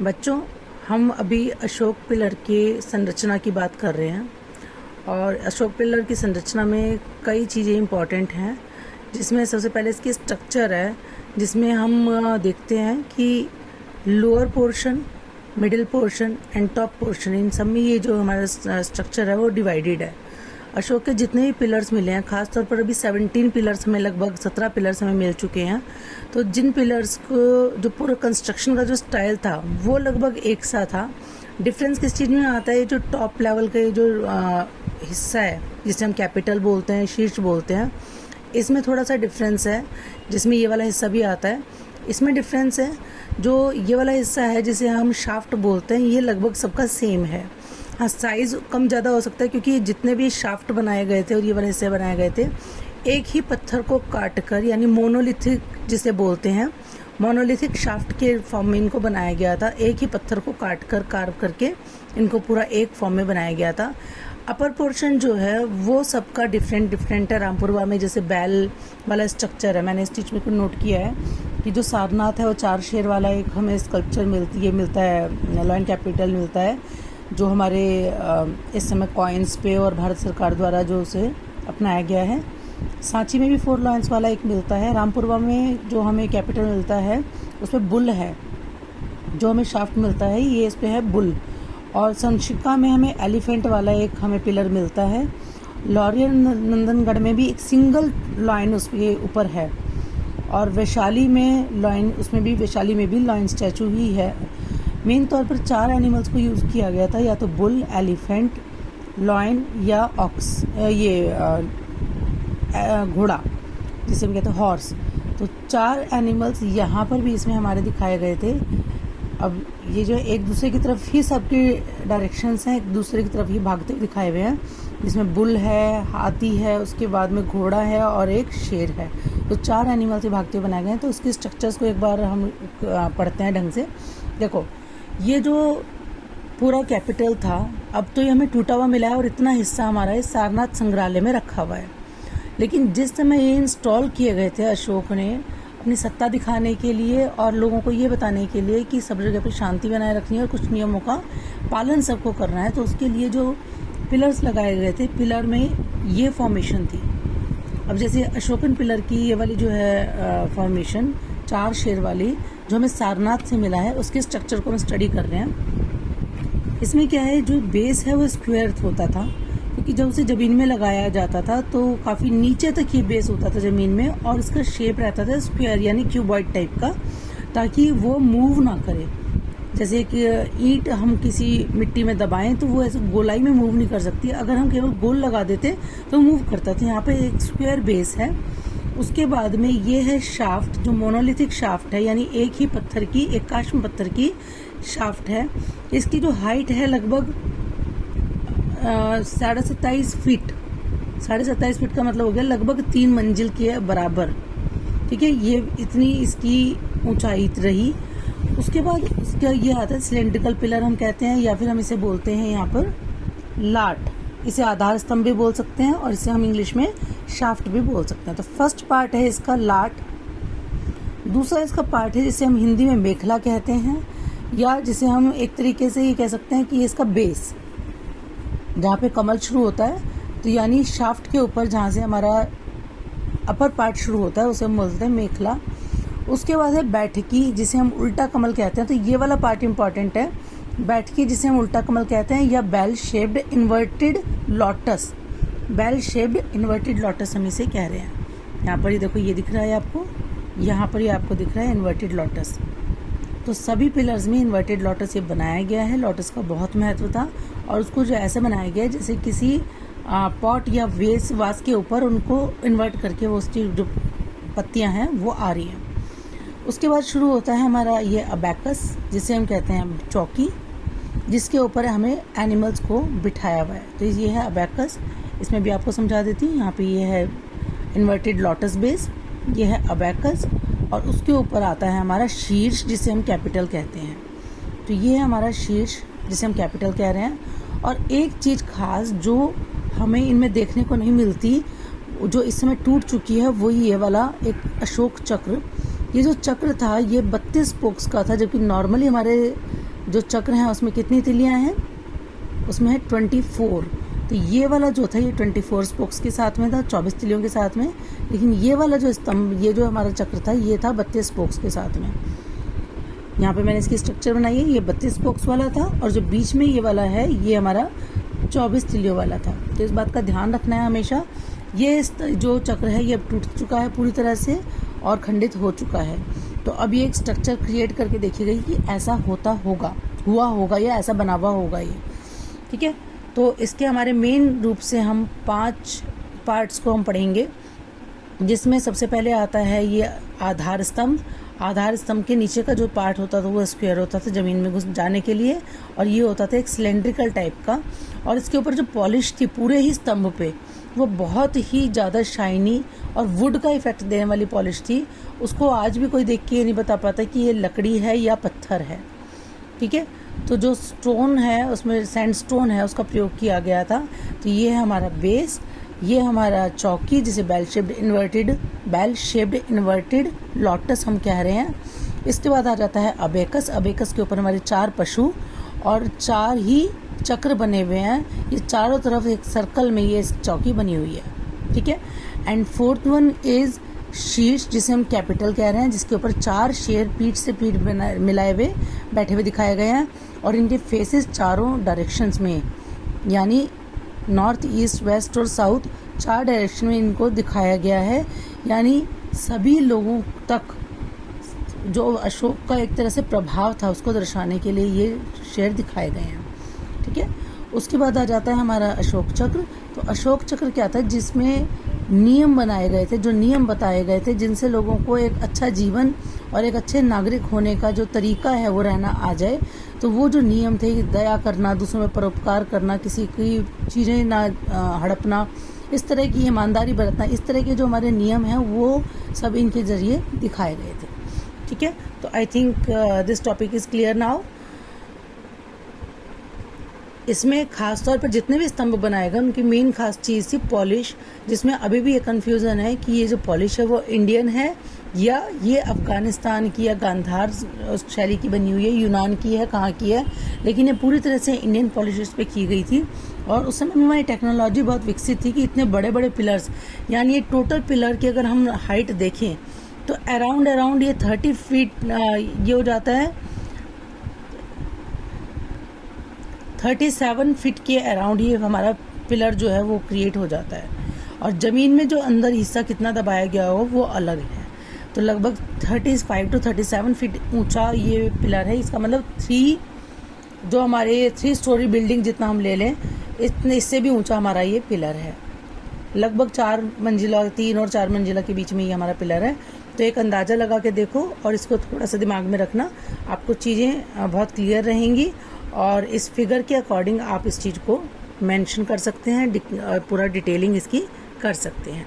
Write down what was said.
बच्चों, हम अभी अशोक पिलर के संरचना की बात कर रहे हैं और अशोक पिलर की संरचना में कई चीज़ें इम्पॉर्टेंट हैं, जिसमें सबसे पहले इसकी स्ट्रक्चर है, जिसमें हम देखते हैं कि lower portion, middle portion and top portion, इन सब में ये जो हमारा स्ट्रक्चर है वो डिवाइडेड है। अशोक के जितने भी पिलर्स मिले हैं, खासतौर पर अभी 17 पिलर्स हमें, लगभग 17 पिलर्स हमें मिल चुके हैं। तो जिन पिलर्स को जो पूरा कंस्ट्रक्शन का जो स्टाइल था वो लगभग एक सा था। डिफरेंस किस चीज़ में आता है? जो टॉप लेवल का जो हिस्सा है, जिसे हम कैपिटल बोलते हैं, शीर्ष बोलते हैं, इसमें थोड़ा सा डिफरेंस है, जिसमें ये वाला हिस्सा भी आता है। इसमें डिफरेंस है, जो ये वाला हिस्सा है जिसे हम शाफ्ट बोलते हैं, ये लगभग सबका सेम है। हाँ, साइज़ कम ज़्यादा हो सकता है, क्योंकि जितने भी शाफ्ट बनाए गए थे और ये वाले हिस्से बनाए गए थे, एक ही पत्थर को काट कर, यानी मोनोलिथिक जिसे बोलते हैं, मोनोलिथिक शाफ्ट के फॉर्म में इनको बनाया गया था। एक ही पत्थर को काट कर, कार्व करके इनको पूरा एक फॉर्म में बनाया गया था। अपर पोर्शन जो है वो सबका डिफरेंट है। रामपुरवा में जैसे बैल वाला स्ट्रक्चर है, मैंने इस चीज़ में को नोट किया है कि जो सारनाथ है वो 4 शेर वाला एक हमें स्कल्पचर मिलता है, लॉयन कैपिटल मिलता है, जो हमारे इस समय कॉइन्स पे और भारत सरकार द्वारा जो उसे अपनाया गया है। सांची में भी 4 लॉयंस वाला एक मिलता है। रामपुरवा में जो हमें कैपिटल मिलता है उसमें बुल है, जो हमें शाफ्ट मिलता है ये इस पे है बुल। और संशिका में हमें एलिफेंट वाला एक हमें पिलर मिलता है। लॉरियल नंदनगढ़ में भी एक सिंगल लॉयन उसके ऊपर है। और वैशाली में लॉयन, उसमें भी वैशाली में भी लॉयन स्टैचू ही है। मेन तौर पर 4 एनिमल्स को यूज़ किया गया था, या तो बुल, एलिफेंट, लॉयन या ऑक्स, ये घोड़ा जिसे हम कहते हैं हॉर्स। तो 4 एनिमल्स यहाँ पर भी इसमें हमारे दिखाए गए थे। अब ये जो एक दूसरे की तरफ ही सबके डायरेक्शंस हैं, एक दूसरे की तरफ ही भागते हुए दिखाए हुए हैं, जिसमें बुल है, हाथी है, उसके बाद में घोड़ा है और एक शेर है। तो 4 एनिमल से भागते हुए बनाए गए हैं। तो उसके स्ट्रक्चर्स को एक बार हम पढ़ते हैं ढंग से। देखो, ये जो पूरा कैपिटल था, अब तो ये हमें टूटा हुआ मिला है और इतना हिस्सा हमारा इस सारनाथ संग्रहालय में रखा हुआ है। लेकिन जिस समय ये इंस्टॉल किए गए थे अशोक ने, अपनी सत्ता दिखाने के लिए और लोगों को ये बताने के लिए कि सब जगह पर शांति बनाए रखनी है और कुछ नियमों का पालन सबको करना है, तो उसके लिए जो पिलर्स लगाए गए थे, पिलर में ये फॉर्मेशन थी। अब जैसे अशोकन पिलर की ये वाली जो है फॉर्मेशन 4 शेर वाली, जो हमें सारनाथ से मिला है, उसके स्ट्रक्चर को हम स्टडी कर रहे हैं। इसमें क्या है, जो बेस है वो स्क्वायर होता था, क्योंकि जब उसे ज़मीन में लगाया जाता था तो काफ़ी नीचे तक ये बेस होता था ज़मीन में, और इसका शेप रहता था स्क्वायर यानी क्यूबॉइड टाइप का, ताकि वो मूव ना करे। जैसे कि ईंट हम किसी मिट्टी में दबाएं तो वो ऐसे गोलाई में मूव नहीं कर सकती, अगर हम केवल गोल लगा देते तो मूव करता था। यहाँ पे एक स्क्वायर बेस है। उसके बाद में ये है शाफ्ट, जो मोनोलिथिक शाफ्ट है, यानी एक ही पत्थर की, एकाश्म पत्थर की शाफ्ट है। इसकी जो हाइट है लगभग 27.5 फीट। 27.5 फीट का मतलब हो गया लगभग 3 मंजिल के बराबर। ठीक है, ये इतनी इसकी ऊंचाई रही। उसके बाद उसका ये आता है सिलेंड्रिकल पिलर हम कहते हैं, या फिर हम इसे बोलते हैं यहाँ पर लाट। इसे आधार स्तंभ भी बोल सकते हैं और इसे हम इंग्लिश में शाफ्ट भी बोल सकते हैं। तो फर्स्ट पार्ट है इसका लाट। दूसरा इसका पार्ट है जिसे हम हिंदी में मेखला कहते हैं, या जिसे हम एक तरीके से ये कह सकते हैं कि इसका बेस, जहाँ पे कमल शुरू होता है, तो यानी शाफ्ट के ऊपर जहाँ से हमारा अपर पार्ट शुरू होता है उसे हम बोलते हैं मेखला। उसके बाद है बैठकी, जिसे हम उल्टा कमल कहते हैं। तो ये वाला पार्ट इंपॉर्टेंट है, बैठकी जिसे हम उल्टा कमल कहते हैं, या bell shaped inverted lotus. Bell shaped inverted lotus हम इसे कह रहे हैं। यहाँ पर ये देखो, ये दिख रहा है आपको, यहाँ पर ये आपको दिख रहा है इन्वर्टेड लॉटस। तो सभी पिलर्स में इन्वर्टेड लॉटस ये बनाया गया है। लॉटस का बहुत महत्व था, और उसको जो ऐसे बनाया गया है जैसे किसी पॉट या वास के ऊपर उनको इन्वर्ट करके वो उसकी जो पत्तियाँ हैं वो आ रही हैं। उसके बाद शुरू होता है हमारा ये अबैकस, जिसे हम कहते हैं चौकी, जिसके ऊपर हमें एनिमल्स को बिठाया हुआ है। तो ये है अबैकस। इसमें भी आपको समझा देती हूँ। यहाँ पे ये है इन्वर्टेड लॉटस बेस, ये है अबैकस, और उसके ऊपर आता है हमारा शीर्ष, जिसे हम कैपिटल कहते हैं। तो ये है हमारा शीर्ष, जिसे हम कैपिटल कह रहे हैं। और एक चीज़ खास जो हमें इनमें देखने को नहीं मिलती, जो इस समय टूट चुकी है, वो ये वाला एक अशोक चक्र। ये जो चक्र था ये 32 स्पोक्स का था, जबकि नॉर्मली हमारे जो चक्र हैं उसमें कितनी तिलियां हैं, उसमें है 24। तो ये वाला जो था ये 24 स्पोक्स के साथ में था, 24 तिलियों के साथ में। लेकिन ये वाला जो स्तंभ, ये जो हमारा चक्र था, ये था 32 स्पोक्स के साथ में। यहाँ पे मैंने इसकी स्ट्रक्चर बनाई है, ये 32 स्पोक्स वाला था, और जो बीच में ये वाला है ये हमारा 24 तिलियों वाला था। तो इस बात का ध्यान रखना है हमेशा। ये जो चक्र है ये अब टूट चुका है पूरी तरह से और खंडित हो चुका है। तो अब ये एक स्ट्रक्चर क्रिएट करके देखी गई कि ऐसा हुआ होगा या ऐसा बना हुआ होगा ये, ठीक है। तो इसके हमारे मेन रूप से हम 5 पार्ट्स को हम पढ़ेंगे, जिसमें सबसे पहले आता है ये आधार स्तंभ। आधार स्तंभ के नीचे का जो पार्ट होता था वो स्क्वायर होता था ज़मीन में घुस जाने के लिए, और ये होता था एक सिलेंड्रिकल टाइप का। और इसके ऊपर जो पॉलिश थी पूरे ही स्तंभ पे, वो बहुत ही ज़्यादा शाइनी और वुड का इफेक्ट देने वाली पॉलिश थी। उसको आज भी कोई देख के ये नहीं बता पाता कि ये लकड़ी है या पत्थर है, ठीक है। तो जो स्टोन है उसमें सैंडस्टोन है, उसका प्रयोग किया गया था। तो ये है हमारा बेस, ये हमारा चौकी जिसे बेल शेप्ड इन्वर्टेड लोटस हम कह रहे हैं। इसके बाद आ जाता है अबेकस। अबेकस के ऊपर हमारे 4 पशु और 4 ही चक्र बने हुए हैं। ये चारों तरफ एक सर्कल में ये चौकी बनी हुई है, ठीक है। एंड 4th वन इज शीर्ष, जिसे हम कैपिटल कह रहे हैं, जिसके ऊपर 4 शेर पीठ से पीठ मिलाए हुए बैठे हुए दिखाए गए हैं, और इनके फेसेस चारों डायरेक्शंस में, यानी नॉर्थ, ईस्ट, वेस्ट और साउथ, 4 डायरेक्शन में इनको दिखाया गया है। यानी सभी लोगों तक जो अशोक का एक तरह से प्रभाव था उसको दर्शाने के लिए ये शेर दिखाए गए हैं, ठीक है। उसके बाद आ जाता है हमारा अशोक चक्र। तो अशोक चक्र क्या था, जिसमें नियम बनाए गए थे, जो नियम बताए गए थे, जिनसे लोगों को एक अच्छा जीवन और एक अच्छे नागरिक होने का जो तरीका है वो रहना आ जाए। तो वो जो नियम थे, दया करना, दूसरों में परोपकार करना, किसी की चीज़ें ना हड़पना, इस तरह की ईमानदारी बरतना, इस तरह के जो हमारे नियम हैं वो सब इनके जरिए दिखाए गए थे, ठीक है। तो I think this topic is clear now. इसमें खास तौर पर जितने भी स्तंभ बनाए गए उनकी मेन खास चीज़ थी पॉलिश, जिसमें अभी भी ये कन्फ्यूज़न है कि ये जो पॉलिश है वो इंडियन है या ये अफ़गानिस्तान की या गांधार शैली की बनी हुई है, यूनान की है, कहाँ की है। लेकिन ये पूरी तरह से इंडियन पॉलिश इस पर की गई थी। और उस समय में हमारी टेक्नोलॉजी बहुत विकसित थी कि इतने बड़े बड़े पिलर्स, यानी ये टोटल पिलर की अगर हम हाइट देखें तो अराउंड ये 30 फीट ये हो जाता है, 37 फीट के अराउंड ये हमारा पिलर जो है वो क्रिएट हो जाता है। और ज़मीन में जो अंदर हिस्सा कितना दबाया गया हो वो अलग है। तो लगभग 35 to 37 फीट ऊंचा ये पिलर है। इसका मतलब 3 स्टोरी बिल्डिंग जितना हम ले लें, इससे भी ऊंचा हमारा ये पिलर है। लगभग 4 मंजिला, 3 और 4 मंजिला के बीच में ये हमारा पिलर है। तो एक अंदाज़ा लगा के देखो और इसको थोड़ा सा दिमाग में रखना, आपको चीज़ें बहुत क्लियर रहेंगी। और इस फिगर के अकॉर्डिंग आप इस चीज़ को मेंशन कर सकते हैं, पूरा डिटेलिंग इसकी कर सकते हैं।